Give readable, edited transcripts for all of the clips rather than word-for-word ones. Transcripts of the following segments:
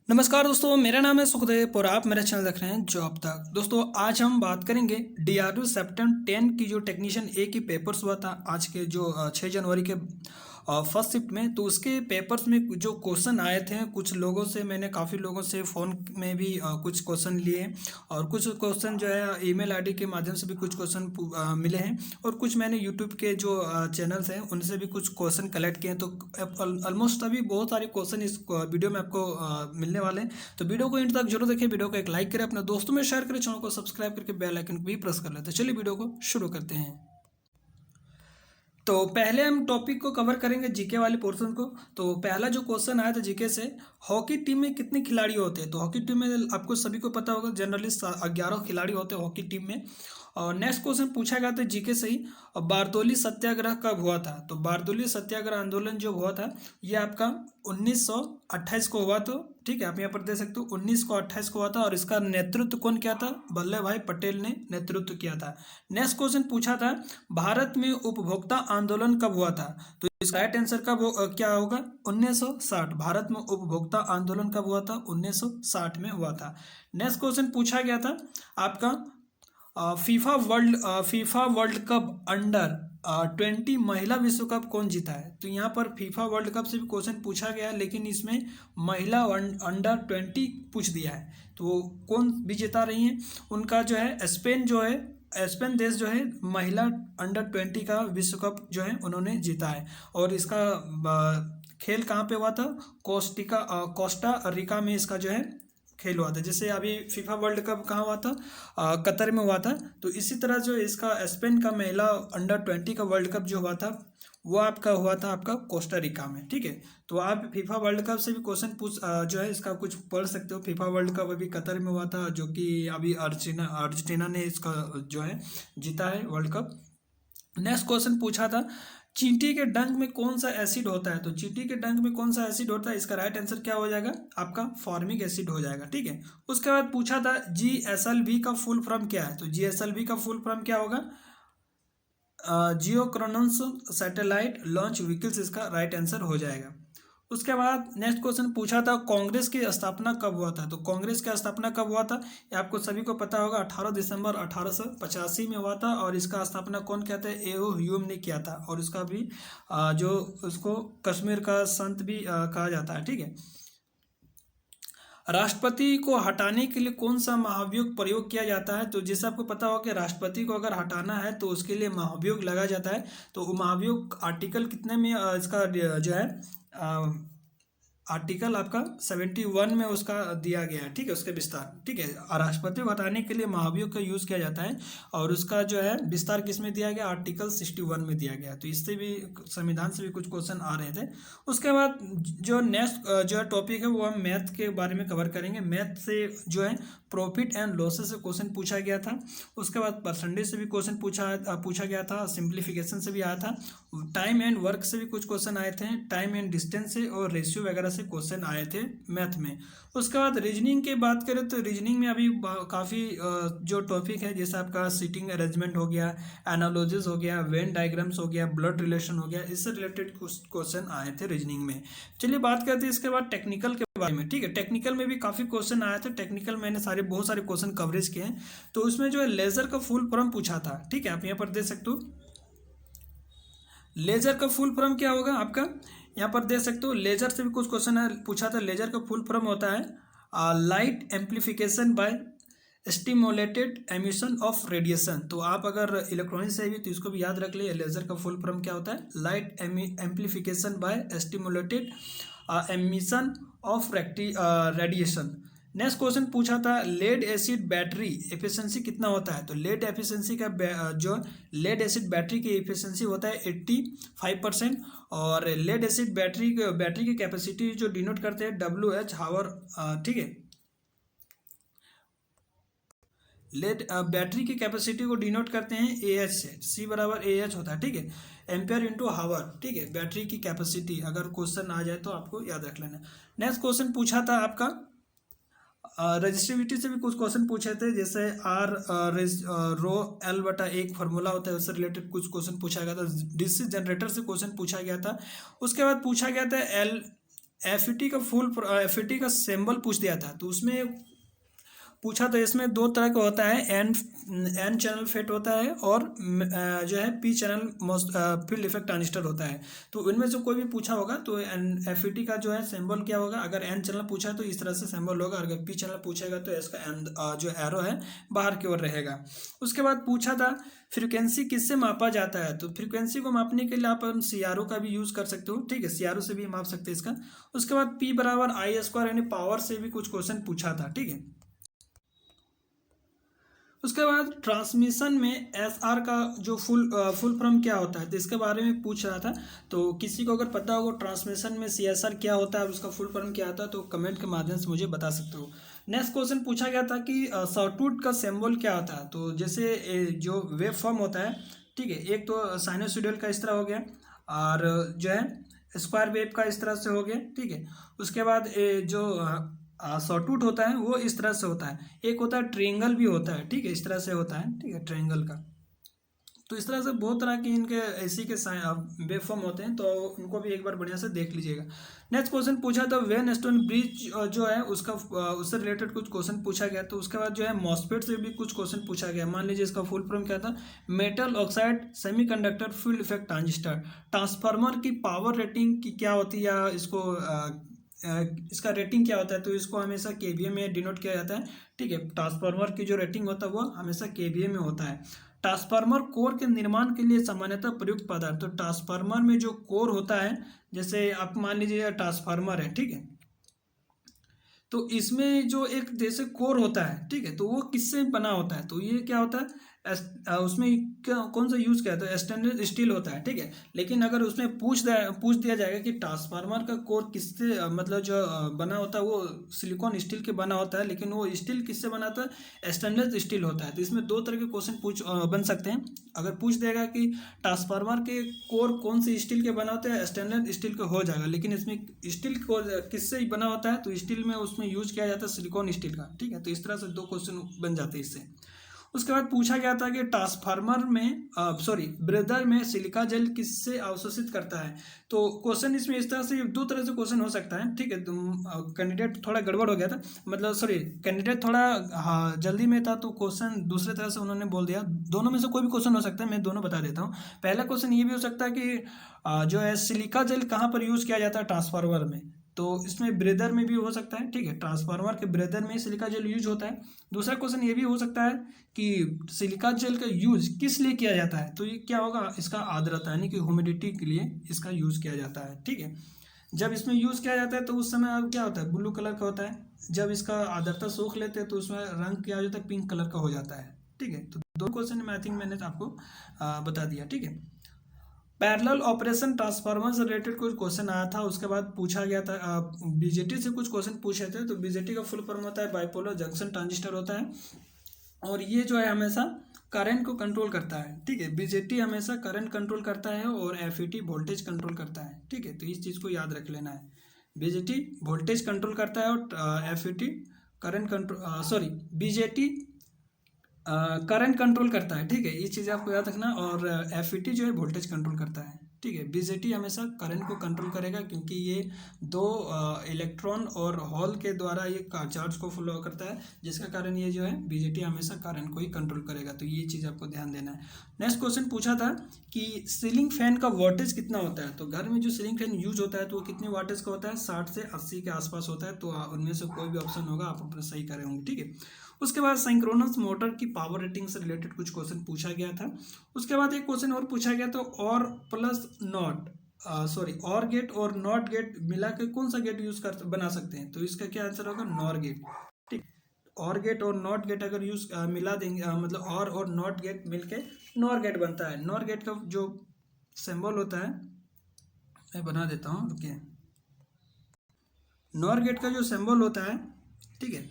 नमस्कार दोस्तों, मेरा नाम है सुखदेव और आप मेरा चैनल देख रहे हैं जॉब तक। दोस्तों आज हम बात करेंगे डीआरयू सेप्टेम्बर 10 की जो टेक्नीशियन ए की पेपर्स हुआ था आज के जो 6 जनवरी के फर्स्ट शिफ्ट में। तो उसके पेपर्स में जो क्वेश्चन आए थे, कुछ लोगों से मैंने काफ़ी लोगों से फ़ोन में भी कुछ क्वेश्चन लिए और कुछ क्वेश्चन जो है ईमेल आईडी के माध्यम से भी कुछ क्वेश्चन मिले हैं और कुछ मैंने यूट्यूब के जो चैनल्स हैं उनसे भी कुछ क्वेश्चन कलेक्ट किए हैं। तो ऑलमोस्ट अभी बहुत सारे क्वेश्चन इस वीडियो में आपको मिलने वाले हैं। तो वीडियो को एंड तक जरूर देखें, वीडियो को एक लाइक करें, अपने दोस्तों में शेयर करें, चैनल को सब्सक्राइब करके बेल आइकन भी प्रेस कर लेते हैं। चलिए वीडियो को शुरू करते हैं। तो पहले हम टॉपिक को कवर करेंगे जीके वाले पोर्शन को। तो पहला जो क्वेश्चन आया था जीके से, हॉकी टीम में कितने खिलाड़ी होते हैं? तो हॉकी टीम में आपको सभी को पता होगा जनरली 11 खिलाड़ी होते हैं हॉकी टीम में। और नेक्स्ट क्वेश्चन पूछा गया था जीके से ही, बारदोली सत्याग्रह कब हुआ था? तो बारदोली सत्याग्रह आंदोलन जो हुआ था ये आपका 1928 को हुआ। तो ठीक है, आप यहाँ पर दे सकते हो 1928 को हुआ था और इसका नेतृत्व कौन किया था? वल्लभ भाई पटेल ने नेतृत्व किया था। नेक्स्ट क्वेश्चन पूछा था, भारत में उपभोक्ता आंदोलन कब हुआ था? तो इसका राइट आंसर क्या होगा? 1960। भारत में उपभोक्ता आंदोलन कब हुआ था? 1960 में हुआ था। नेक्स्ट क्वेश्चन पूछा गया था आपका, फीफा वर्ल्ड कप अंडर 20 महिला विश्व कप कौन जीता है? तो यहाँ पर फीफा वर्ल्ड कप से भी क्वेश्चन पूछा गया है, लेकिन इसमें महिला अंडर 20 पूछ दिया है। तो कौन विजेता रही है? उनका जो है स्पेन, जो है स्पेन देश जो है महिला अंडर 20 का विश्व कप जो है उन्होंने जीता है। और इसका खेल कहाँ पे हुआ था? कोस्टा रिका में इसका जो है खेल हुआ था। जैसे अभी फीफा वर्ल्ड कप कहाँ हुआ था? कतर में हुआ था। तो इसी तरह जो इसका स्पेन का महिला अंडर 20 का वर्ल्ड कप जो हुआ था वो आपका हुआ था आपका कोस्टा रिका में। ठीक है, तो आप फीफा वर्ल्ड कप से भी क्वेश्चन जो है इसका कुछ पढ़ सकते हो। फीफा वर्ल्ड कप अभी कतर में हुआ था, जो कि अभी अर्जेंटीना ने इसका जो है जीता है वर्ल्ड कप। नेक्स्ट क्वेश्चन पूछा था, चींटी के डंक में कौन सा एसिड होता है? तो चींटी के डंक में कौन सा एसिड होता है? इसका राइट आंसर क्या हो जाएगा? आपका फॉर्मिक एसिड हो जाएगा। ठीक है, उसके बाद पूछा था GSLV का फुल फॉर्म क्या है? तो GSLV का फुल फॉर्म क्या होगा? जियोक्रोनस सैटेलाइट लॉन्च व्हीकल्स इसका राइट आंसर हो जाएगा। उसके बाद नेक्स्ट क्वेश्चन पूछा था, कांग्रेस की स्थापना कब हुआ था? तो कांग्रेस का स्थापना कब हुआ था ये आपको सभी को पता होगा, 18 दिसंबर 1885 में हुआ था। और इसका स्थापना कौन किया था? एओ ह्यूम ने किया था। और उसका भी जो उसको कश्मीर का संत भी कहा जाता है। ठीक है, राष्ट्रपति को हटाने के लिए कौन सा महाभियोग प्रयोग किया जाता है? तो जैसे आपको पता होगा कि राष्ट्रपति को अगर हटाना है तो उसके लिए महाभियोग लगाया जाता है। तो वो महाभियोग आर्टिकल कितने में इसका जो है आर्टिकल आपका 71 में उसका दिया गया है। ठीक है, उसके विस्तार। ठीक है, राष्ट्रपति को हटाने के लिए महाभियोग का यूज़ किया जाता है और उसका जो है विस्तार किस में दिया गया? आर्टिकल 61 में दिया गया। तो इससे भी संविधान से भी कुछ क्वेश्चन आ रहे थे। उसके बाद जो नेक्स्ट जो टॉपिक है वो हम मैथ के बारे में कवर करेंगे। मैथ से जो है प्रॉफिट एंड लॉसेस से क्वेश्चन पूछा गया था। उसके बाद परसेंटेज से भी क्वेश्चन पूछा गया था। सिंप्लीफिकेशन से भी आया था। टाइम एंड वर्क से भी कुछ क्वेश्चन आए थे। टाइम एंड डिस्टेंस से और रेशियो वगैरह से क्वेश्चन आए थे मैथ में। उसके बाद रीजनिंग की बात करें तो रीजनिंग में अभी काफ़ी जो टॉपिक है, जैसे आपका सीटिंग अरेंजमेंट हो गया, एनालॉजिस हो गया, वेन डायग्राम्स हो गया, ब्लड रिलेशन हो गया, इससे रिलेटेड कुछ क्वेश्चन आए थे रीजनिंग में। चलिए बात करते हैं इसके बाद टेक्निकल के बारे में। ठीक है, टेक्निकल में भी काफ़ी क्वेश्चन आए थे। टेक्निकल मैंने बहुत सारे क्वेश्चन कवरेज किए हैं। तो उसमें जो है लेजर का फुल फॉर्म पूछा था। ठीक है, आप यहाँ पर दे सकते हो लेजर का फुल फॉर्म क्या होगा आपका, यहाँ पर दे सकते हो। लेजर से भी कुछ क्वेश्चन है पूछा था। लेजर का फुल फॉर्म होता है light amplification by stimulated emission of radiation. तो आप अगर इलेक्ट्रॉनिक से भी तो इसको भी याद रख ले, लेजर का फुल फॉर्म क्या होता है? Light amplification by stimulated emission of radiation. Next question पूछा था, लेड एसिड बैटरी एफिशिएंसी कितना होता है? तो लेड एफिशिएंसी का जो लेड एसिड बैटरी की एफिशिएंसी होता है 85%। और लेड एसिड बैटरी की कैपेसिटी जो डिनोट करते हैं WH हावर। ठीक है, लेड बैटरी की कैपेसिटी को डिनोट करते हैं AH से। C बराबर AH होता है। ठीक है, एम्पेयर इंटू हावर। ठीक है, बैटरी की कैपेसिटी अगर क्वेश्चन आ जाए तो आपको याद रख लेना। नेक्स्ट क्वेश्चन पूछा था आपका, रजिस्टिविटी से भी कुछ क्वेश्चन पूछे थे। जैसे ρL/1 फार्मूला होता है, उससे रिलेटेड कुछ क्वेश्चन पूछा गया था। डीसी जनरेटर से क्वेश्चन पूछा गया था। उसके बाद पूछा गया था एफ का सिंबल पूछ दिया था, तो उसमें पूछा तो इसमें दो तरह का होता है, एन चैनल फेट होता है और जो है P channel field effect transistor होता है। तो इनमें से कोई भी पूछा होगा तो एफ का जो है सिंबल क्या होगा, अगर एन चैनल पूछा है तो इस तरह से सिंबल होगा, अगर पी चैनल पूछेगा तो इसका एन जो एरो है बाहर की ओर रहेगा। उसके बाद पूछा था फ्रीक्वेंसी किससे मापा जाता है, तो फ्रीक्वेंसी को मापने के लिए आप सीआरओ का भी यूज़ कर सकते हो, ठीक है, सीआरओ से भी माप सकते हैं इसका। उसके बाद पी बराबर आई स्क्वायर यानी पावर से भी कुछ क्वेश्चन पूछा था, ठीक है। उसके बाद ट्रांसमिशन में एस आर का जो फुल फॉर्म क्या होता है, तो इसके बारे में पूछ रहा था। तो किसी को अगर पता हो ट्रांसमिशन में सी एस आर क्या होता है, उसका फुल फॉर्म क्या होता है, तो कमेंट के माध्यम से मुझे बता सकते हो। नेक्स्ट क्वेश्चन पूछा गया था कि सॉटूट का सिंबल क्या होता है, तो जैसे जो वेव फॉर्म होता है, ठीक है, एक तो साइनोसॉइडल का इस तरह हो गया, और जो है स्क्वायर वेव का इस तरह से हो गया, ठीक है। उसके बाद जो सॉटूट होता है वो इस तरह से होता है, एक होता है ट्रायंगल भी होता है, ठीक है, इस तरह से होता है, ठीक है, ट्रायंगल का। तो इस तरह से बहुत तरह के इनके ऐसी के वेव फॉर्म होते हैं, तो उनको भी एक बार बढ़िया से देख लीजिएगा। नेक्स्ट क्वेश्चन पूछा था वेन स्टोन ब्रिज जो है उसका उससे रिलेटेड कुछ क्वेश्चन पूछा गया। तो उसके बाद जो है मॉस्फेट से भी कुछ क्वेश्चन पूछा गया। मान लीजिए इसका फुल फॉर्म क्या था, metal oxide semiconductor field effect transistor. Transformer की पावर रेटिंग की क्या होती है, या इसको इसका रेटिंग क्या होता है, तो इसको हमेशा केवीए में डिनोट किया जाता है, ठीक है। ट्रांसफार्मर की जो रेटिंग होता है वो हमेशा केवीए में होता है। ट्रांसफार्मर कोर के निर्माण के लिए सामान्यतः प्रयुक्त पदार्थ, तो ट्रांसफार्मर में जो कोर होता है, जैसे आप मान लीजिए ट्रांसफार्मर है, ठीक है, तो इसमें जो एक जैसे कोर होता है, ठीक है, तो वो किससे बना होता है, तो ये क्या होता है, उसमें क्या कौन सा यूज किया जाता है, स्टेनलेस स्टील होता है, ठीक है। लेकिन अगर उसमें पूछ दिया जाएगा कि ट्रांसफार्मर का कोर किससे मतलब जो बना होता है वो सिलिकॉन स्टील के बना होता है, लेकिन वो स्टील किससे बना होता है, स्टेनलेस स्टील होता है। तो इसमें दो तरह के क्वेश्चन बन सकते हैं। अगर पूछ देगा कि ट्रांसफार्मर के कोर कौन से स्टील के बना होते हैं, स्टेनलेस स्टील का हो जाएगा, लेकिन इसमें स्टील को किससे बना होता है, तो स्टील में उसमें यूज किया जाता है सिलिकॉन स्टील का, ठीक है। तो इस तरह से दो क्वेश्चन बन जाते हैं इससे। उसके बाद पूछा गया था कि ट्रांसफार्मर में ब्रेदर में सिलिका जेल किससे अवशोषित करता है। तो क्वेश्चन इसमें इस तरह से दो तरह से क्वेश्चन हो सकता है, ठीक है। कैंडिडेट थोड़ा गड़बड़ हो गया था, मतलब कैंडिडेट थोड़ा हाँ जल्दी में था, तो क्वेश्चन दूसरे तरह से उन्होंने बोल दिया। दोनों में से कोई भी क्वेश्चन हो सकता है, मैं दोनों बता देता हूँ। पहला क्वेश्चन ये भी हो सकता है कि जो है सिलिका जेल कहाँ पर यूज किया जाता है ट्रांसफार्मर में, तो इसमें ब्रेदर में भी हो सकता है, ठीक है, ट्रांसफार्मर के ब्रेदर में सिलिका जेल यूज होता है। दूसरा क्वेश्चन ये भी हो सकता है कि सिलिका जेल का यूज किस लिए किया जाता है, तो ये क्या होगा, इसका आर्द्रता यानी कि ह्यूमिडिटी के लिए इसका यूज किया जाता है, ठीक है। जब इसमें यूज किया जाता है तो उस समय अब क्या होता है, ब्लू कलर का होता है। जब इसका आर्द्रता सोख लेते हैं तो उसमें रंग क्या हो जाता है, पिंक कलर का हो जाता है, ठीक है। तो दो क्वेश्चन में आई थिंक मैंने आपको बता दिया, ठीक है। पैरेलल ऑपरेशन ट्रांसफार्मर से रिलेटेड कुछ क्वेश्चन आया था। उसके बाद पूछा गया था बीजेटी से कुछ क्वेश्चन पूछे थे। तो बीजेटी का फुल फॉर्म होता है बाइपोलर जंक्शन ट्रांजिस्टर होता है, और ये जो है हमेशा करंट को कंट्रोल करता है, ठीक है। बीजेटी हमेशा करंट कंट्रोल करता है और एफईटी वोल्टेज कंट्रोल करता है, ठीक है। तो इस चीज़ को याद रख लेना है, बीजेटी वोल्टेज कंट्रोल करता है और FET current control BJT current control करता है, ठीक है। ये चीज़ आपको याद रखना। और एफईटी जो है वोल्टेज कंट्रोल करता है, ठीक है। बीजेटी हमेशा करंट को कंट्रोल करेगा, क्योंकि ये दो इलेक्ट्रॉन और होल के द्वारा ये चार्ज को फ्लो करता है, जिसका कारण ये जो है बीजेटी हमेशा करंट को ही कंट्रोल करेगा। तो ये चीज़ आपको ध्यान देना है। नेक्स्ट क्वेश्चन पूछा था कि सीलिंग फैन का वोल्टेज कितना होता है, तो घर में जो सीलिंग फैन यूज होता है तो वो कितने वाटेज का होता है, 60 से 80 के आसपास होता है। तो उनमें से कोई भी ऑप्शन होगा आप अपना सही करे होंगे, ठीक है। उसके बाद सिंक्रोनस मोटर की पावर रेटिंग से रिलेटेड कुछ क्वेश्चन पूछा गया था। उसके बाद एक क्वेश्चन और पूछा गया, तो और प्लस नॉट और गेट और नॉट गेट मिला के कौन सा गेट यूज कर बना सकते हैं, तो इसका क्या आंसर होगा, नॉर गेट, ठीक। और गेट और नॉट गेट अगर यूज मिला देंगे, मतलब और नॉट गेट मिलके नॉर गेट बनता है। नॉर गेट का जो सिंबल होता है मैं बना देता हूँ, रुकिए। नॉर गेट का जो सिंबल होता है, ठीक है,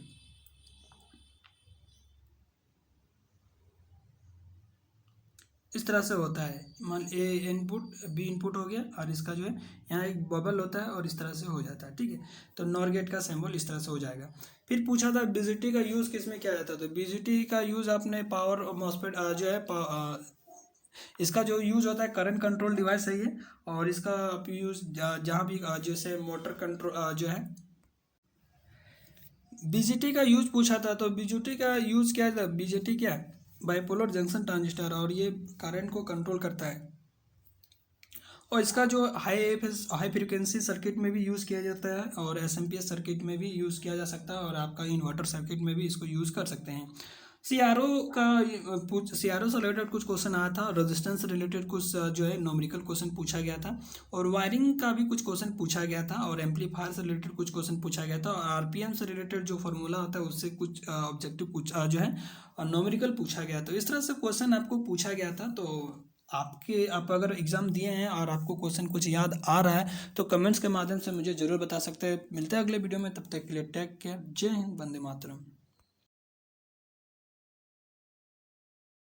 इस तरह से होता है। मान ए इनपुट बी इनपुट हो गया, और इसका जो है यहाँ एक बबल होता है और इस तरह से हो जाता है, ठीक है। तो नॉर गेट का सिंबल इस तरह से हो जाएगा। फिर पूछा था बीजेटी का यूज़ किस में किया जाता है, तो बीजेटी का यूज़ आपने पावर मॉसफेट जो है इसका जो यूज होता है करंट कंट्रोल डिवाइस है ये, और इसका आप यूज जहाँ भी जैसे मोटर कंट्रोल जो है। बीजेटी का यूज पूछा था, तो बीजेटी का यूज क्या है? बीजेटी क्या है? बाइपोलर जंक्शन ट्रांजिस्टर, और ये करंट को कंट्रोल करता है। और इसका जो हाई फ्रिक्वेंसी सर्किट में भी यूज़ किया जाता है, और एसएमपीएस सर्किट में भी यूज़ किया जा सकता है, और आपका इन्वर्टर सर्किट में भी इसको यूज़ कर सकते हैं। सीआरओ का सीआरओ से रिलेटेड कुछ क्वेश्चन आया था, रेजिस्टेंस से रिलेटेड कुछ जो है न्यूमेरिकल क्वेश्चन पूछा गया था, और वायरिंग का भी कुछ क्वेश्चन पूछा गया था, और एम्पलीफायर से रिलेटेड कुछ क्वेश्चन पूछा गया था, और आरपीएम से रिलेटेड जो फॉर्मूला होता है उससे कुछ ऑब्जेक्टिव जो है न्यूमेरिकल पूछा गया। तो इस तरह से क्वेश्चन आपको पूछा गया था। तो आप अगर एग्ज़ाम दिए हैं और आपको क्वेश्चन कुछ याद आ रहा है तो कमेंट्स के माध्यम से मुझे ज़रूर बता सकते हैं। मिलते हैं अगले वीडियो में, तब तक के लिए टेक केयर। जय हिंद, वंदे मातरम।